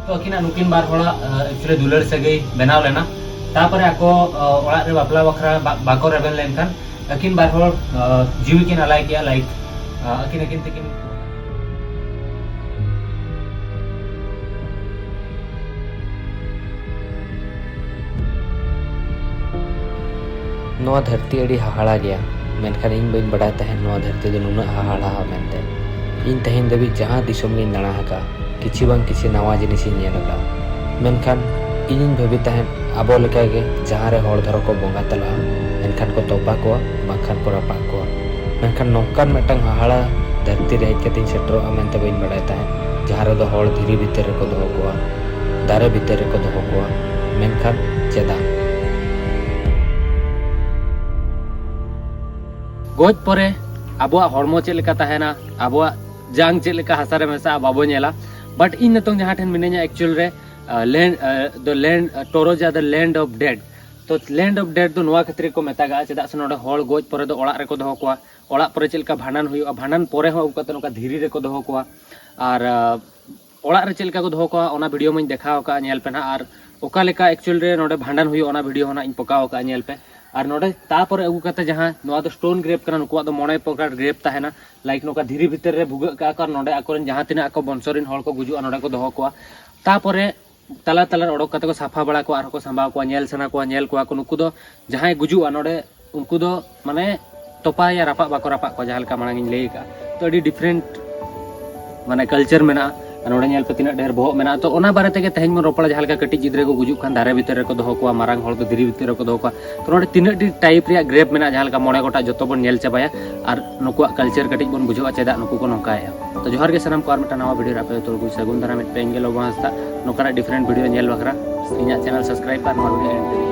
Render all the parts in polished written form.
तो अकिना नुकिन बार होड़ा एक्चुअली दुलर सगई बनाव लेना तापरे आको ओड़ा रे बापला बखरा बाको रेबेल लेनखान अकिन बार होड़ जीवी किन अलाय किया लाइक अकिन अकिन तकिन नवा धरती अड़ी हाहाड़ा गया मेनखान इन बइन बड़ा तहन नवा धरती दो नुना हाहाड़ा मेनते इन तहन दबी जहां दिसोम गिन दाणा हका किछि बांग किछि नवा जिनिस इन नेल हका मेनखान इन भाबी तहन आबो लेका गे जहां रे हड़ धरो को बोंगा तला मेनखान को तोपा को बांखान को रापा को मेनखान नोकान मेटंग हाहाड़ा धरती रे हेज कतिन सेटरो मेनते बइन बड़ा तहन जहां रे दो हड़ धीरी भीतर रे को दोहो कोआ दारे भीतर रे को दोहो कोआ मेनखान चेदा गोज परे आबोआ हड़मो चेलेका तहना आबोआ जांग चेलेका हासारे मेसा बाबो नेला बट इन नतों जहां ठेन मिने냐 एक्चुअल रे लैंड टोरोजा द लैंड ऑफ डेड तो लैंड ऑफ डेड दो नोआ खतरे को मेतागा चेदा से नोडे हड़ गोज परे दो ओड़ा रे को दोहो कोआ ओड़ा परे चेलका भांडन हुयुआ भांडन परे हो उका तनका धीरी रे को दोहो कोआ आर ओड़ा रे चेलका को दोहो कोआ ओना वीडियो में देखाव का नेल पे ना आर ओका लेका एक्चुअल रे नोडे भांडन हुयुआ ओना वीडियो होना इन पकाव का नेल पे और नोडे तापर अगु कते जहां नोआ दो स्टोन ग्रेप कना नुकुआ दो मोणे प्रकार ग्रेप ताहेना लाइक नोका धीरी भीतर रे भुग का कर नोडे आकोरन जहां तिना आको बंसोरिन हड़ को गुजुआ नोडे को दोहो कोआ तापरे तला तला ओडक कते को साफा बड़ा को आर को संभाव को नेल सना को नेल को नुकु दो जहां गुजुआ नोडे उनको दो माने तोपा या रापा बाको रापा को जहां का मांग लई का तो अडी डिफरेंट माने कल्चर मेना नोडे नेल पे तिना ढेर बोह मेना तो ओना बारे तेगे तहेन मन रोपड़ा जहां का कटी गिद्रे को गुजुक खान दारे भीतर रे को दोहो को मारांग हड़ को धीरी भीतर रे को दोहो को तो नोडे तिना डी टाइप रे ग्रेप मेना जहां का मोणे गोटा जतो बन नेल चाबाया और नुकुआ कल्चर कटी बन बुझवा चेदा नुकु को नोकाया तो जोहार के सनम को आर मिटा नवा वीडियो रापे तो सगुन धरा मिट पेंगे लोग हस्ता नोकरा डिफरेंट वीडियो नेल बखरा इना चैनल सब्सक्राइब कर नवा वीडियो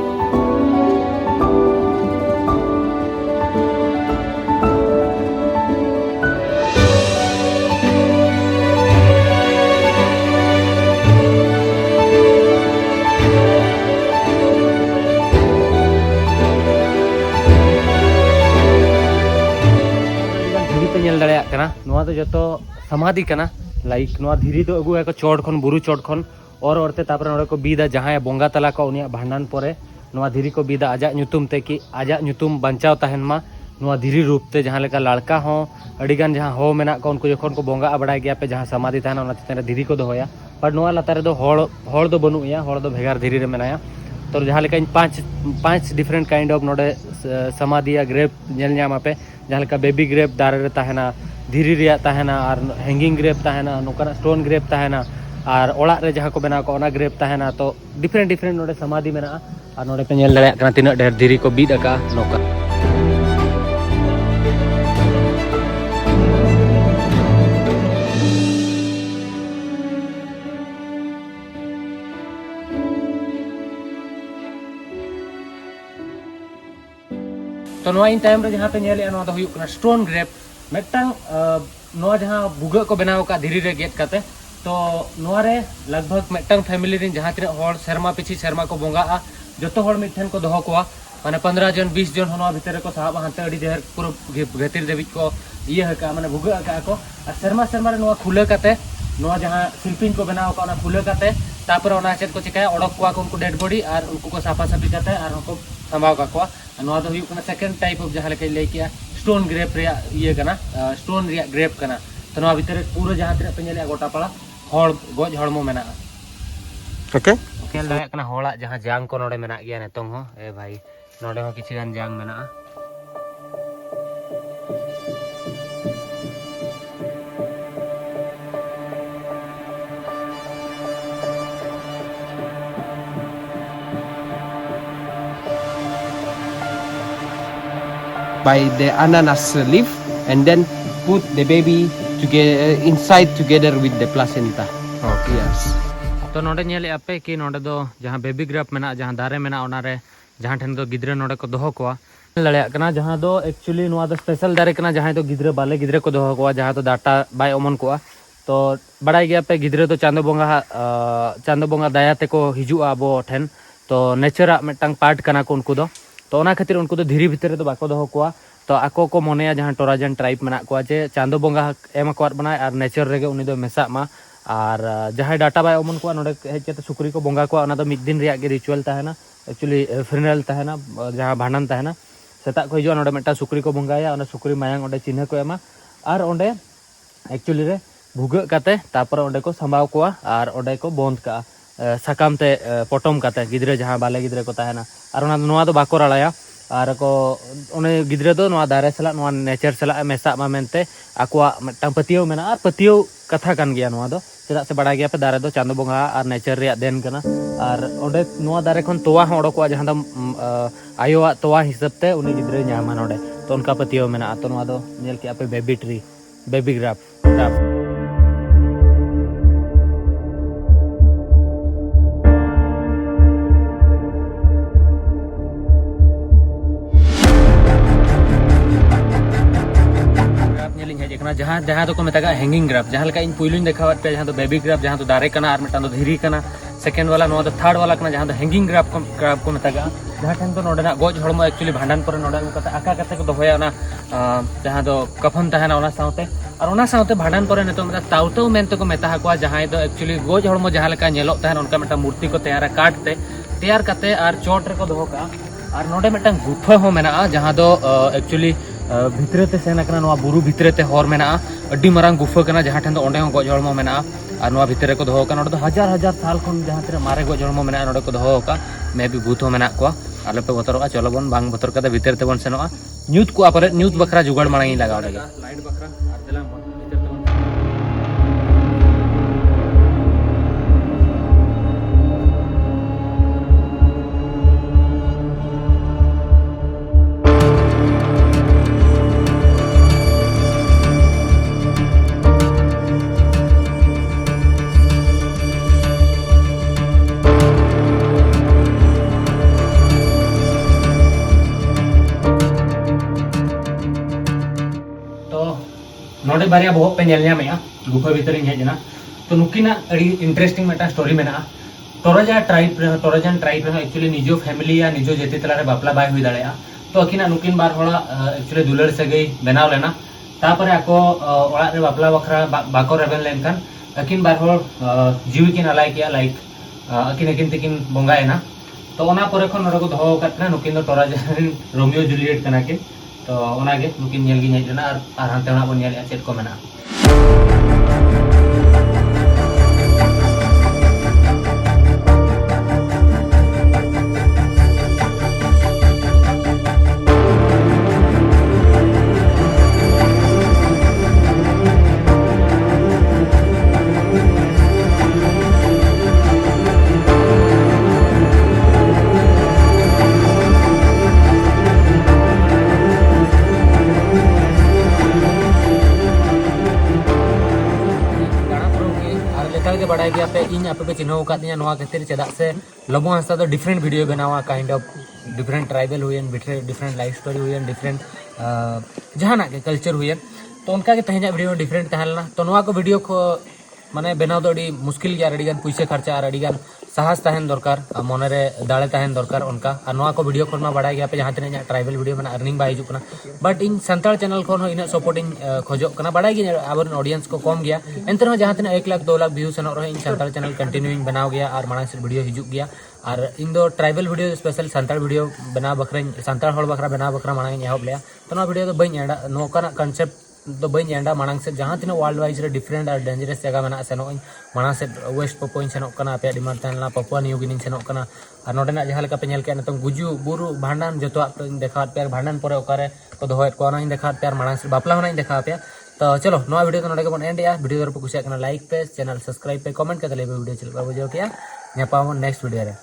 जो समाधि कना लाइक धीरी तो अगुआ को चोट खन बुरु चोट खन और औरते तापर नोडे को बीदा जहां बोंगा तला को उनिया भांडन परे नोआ धीरी को बीदा आजा ᱧᱩᱛᱩᱢ ते कि आजा ᱧᱩᱛᱩᱢ बंचाव तहन मा नोआ धीरी रूप ते जहां लेका लड़का हो अडिगान जहां हो मेना को उनको जखन को बोंगा बड़ाय गया पे जहां समाधि तहना ओना चितन धीरी को दोहोया पर नोआ लातारे दो हड़ दो बनुया हड़ दो भेगार धीरी रे मेनाया तो जहां लेका पांच डिफरेंट काइंड ऑफ नोडे समाधि या ग्रेप नेल ᱧᱟᱢ पे जहां लेका बेबी ग्रेप दारे रे तहना धीरी रिया तहना और हैंगिंग ग्रेप तहना नोकरा स्टोन ग्रेप तहना और ओड़ा रे जहां को बना को ओना ग्रेप तहना तो डिफरेंट डिफरेंट नोडे समाधि मेना और नोडे पे नेल दाड़े कना तिना ढेर धीरी को बीद अका नोका तो नोआ इन टाइम रे जहां पे नेल नोआ दो हुयुक कना स्टोन ग्रेप मेटंग नोआ जहां बुगा को बनाव का धीरी रे गेट काते तो नोआ रे लगभग मेटंग फैमिली रिन जहां तिना हड़ शर्मा पिछि शर्मा को बोंगा जतो हड़ मिठन को दोहो कोआ माने 15 जन 20 जन नोआ भीतर को साहब हांते अडी ढेर पूरा गतिर देबी को ये हका माने बुगा का को शर्मा शर्मा रे नोआ खुले काते नोआ जहां शिल्पिन को बनाव का खुले काते तापर ओना चेत को चिकाय ओडक कोआ को उनको डेड बॉडी और उनको को साफा साफी काते और उनको संभाव का कोआ नोआ दो हुयुक कना सेकंड टाइप ऑफ जहां लेके लई किया स्टोन ग्रेप रे ये कना स्टोन रे ग्रेप कना तो नोआ भीतर पूरा जहां तिना पे नेले गोटा पड़ा हड़ गोज हड़मो मेना ओके ओके लाया कना हड़ा जहां जांग को नोडे मेना गया नेतों हो ए भाई नोडे हो किछि गान जांग मेना by the ananas leaf and then put the baby together inside together with the placenta. Okay. Yes. तो नोडे नेले आपे कि नोडे दो जहां बेबी ग्रेप मेना जहां दारे मेना ओना रे जहां ठेन दो गिद्रे नोडे को दोहो कोआ लड़या कना जहां दो एक्चुअली नोआ दो स्पेशल दारे कना जहां तो गिद्रे बाले गिद्रे को दोहो कोआ जहां तो डाटा बाय ओमन कोआ तो बड़ाई गया पे गिद्रे तो चांदो बोंगा दाया ते को हिजुआ अबो ठेन तो नेचरा मेटंग पार्ट कना को उनको दो तो ओना खातिर उनको तो धीरी भीतर तो बाको दोहो कोआ तो तो आको को मोनेया जहाँ टोराजन ट्राइब मेना को जे चांदो बोंगा एम को बना और नेचर रेगे उनी दो मेसा मा और जहाँ डाटा बाय ओमन को नोडे हेज के सुक्री को बोंगा को मिद दिन रिया के रिचुअल तहना एक्चुअली फ्रिनल तहना जहाँ भांडन तहना सेता को हिजुआ नोडे मेटा सुक्री को बोंगाया ओना सुक्री मायांग ओंडे चिन्ह को एमा और ओंडे एक्चुअली रे भुग काते तापर ओंडे को संभाव को और ओंडे को बंद का साकाम ते पटम काते गिद्रे जहाँ बाले गिद्रे को तहना और ओना नोआ दो बाको रलाया और को ओने गिद्रे दो नोआ दारे सला नोआ नेचर सला मेसा मा मेनते आकुआ मिदटांग पतियो मेना और पतियो कथा कान गया नोआ दो चेदा से बड़ा गया पे दारे दो चांदो बोंगा और नेचर रिया देन कना और ओंडे नोआ दारे खन तोवा हन ओडोकवा जहाँ दो आयोवा तोवा हिसाब ते उनी गिद्रे ᱧᱟᱢᱟ नोडे तो उनका पतियो मेना तो नोआ दो नेल के आपे बेबी ट्री बेबी ग्राफ जहाँ जहाँ तो को मेता हैंगिंग ग्राफ जहाँ लका इन पुइलुन देखावत पे जहाँ तो बेबी ग्राफ जहाँ तो दारे कना और मिटान तो धीरी कना सेकेंड वाला नो तो थर्ड वाला कना जहाँ तो हैंगिंग ग्राफ को मेता जहाँ ठन तो नोडे ना गोज हड़मो एक्चुअली भांडन पर नोडे को आका कते को दोहया ना जहाँ तो कफन तहना ओना साउते और ओना साउते भांडन पर नेतो मेता ताउतो मेनते को मेता को जहाँ तो एक्चुअली गोज हड़मो जहाँ लका नेलो तहन उनका मेटा मूर्ति को तैयार करते और चोट रे को दोहो का और नोडे मेटा गुफा हो मेना जहाँ तो एक्चुअली भितरते सेना कना नोआ बुरु भितरते हर मेना अड्डी मरांग गुफा कना जहाँ ठन तो ओंडे गोज हड़मो मेना और नोआ भितरे को दोहो का नोडे तो हजार हजार साल खन जहाँ तेरे मारे गोज हड़मो मेना नोडे को दोहो का मे भी भूत हो मेना को आले पे बतरोगा चलो बन बांग बतर कते भितर ते बन सेनोआ न्यूज को आपरे न्यूज बखरा जुगाड़ मांगी लगा लाइट बखरा और देला भितर ते बन नोडे बारिया बहुत पे नेल ᱧᱟᱢᱮᱜᱼᱟ गुफा भीतर ᱤᱧ ᱦᱮᱡ ᱮᱱᱟ तो नुकिना अड़ी इंटरेस्टिंग मेटा स्टोरी मेना टोराजन ट्राइब रे एक्चुअली निजो फैमिली या निजो जेते तला रे बापला बाय हुई दाड़ेया तो अकिना नुकिन बार होड़ा एक्चुअली दुलर सगई बनाव लेना तापरे आको ओड़ा रे बापला बखरा बाको रेबेन लेनखान अकिन बार होड़ जीवी किन अलाय किया लाइक अकिन तिकिन बोंगायना तो ओना परे खन नोडे को दोहो कातना नुकिन दो टोराजन रोमियो जूलियट कना किन तो ओनागे नुकिन नेल गी हेज लेना और हानते ओना बन नेल चेत को मेना बड़ा गया पे इन आपे पे चिन्ह का दिया नोआ खातिर चेदा से लबो हंसदा तो डिफरेंट वीडियो बनावा काइंड ऑफ डिफरेंट ट्राइबल हुएन डिफरेंट लाइफ स्टोरी हुएन डिफरेंट जहाना के कल्चर हुएन तो उनका के तहना वीडियो डिफरेंट तहलना तो नोआ को वीडियो को माने बनाव दो अड़ी मुश्किल गया अड़ी गान पैसे खर्चा और अड़ी गान साहस तहन दरकार मन रे दाड़े तहन दरकार उनका और नोआ को वीडियो खन मा बड़ा गया पे जहां तने ट्राइबल वीडियो में अर्निंग बा हिजुक ना बट इन संताल चैनल खन इन सपोर्टिंग खोजो कना बड़ा गया आबर ऑडियंस को कम गया एंतर जहां तने 1 लाख 2 लाख व्यू सनो रहे इन संताल चैनल कंटिन्यूइंग बनाव गया और माना से वीडियो हिजुक गया और इन दो tribal video special Santal video बना बखरा संताल हड़ बखरा बना बखरा माना एहब लिया तो ना वीडियो तो बई एंडा नोका कंसेप्ट तो बई एंडा मांग से जहाँ तीन वर्ल्ड वाइज रे डिफरेंट और डेंजरस जगह में सेनो मांग से वेस्ट पपुआ सेनों पे डिमांड तहना पपुआ न्यूगिनी सेनों और नोडेना जहाँ पे नेल के नितों गुजु बुरु भांडन जो देखा पे भांडन पर ओकारे को दोहत को देखा पे मांग से बापला होना देखा पे तो चलो नवा वीडियो तो नोडे के बन एंडिया वीडियो पे कुछ लाइक पे चैनल सब्सक्राइब पे कमेंट करते वीडियो चलता बुझे क्या नेक्स्ट वीडियो रे।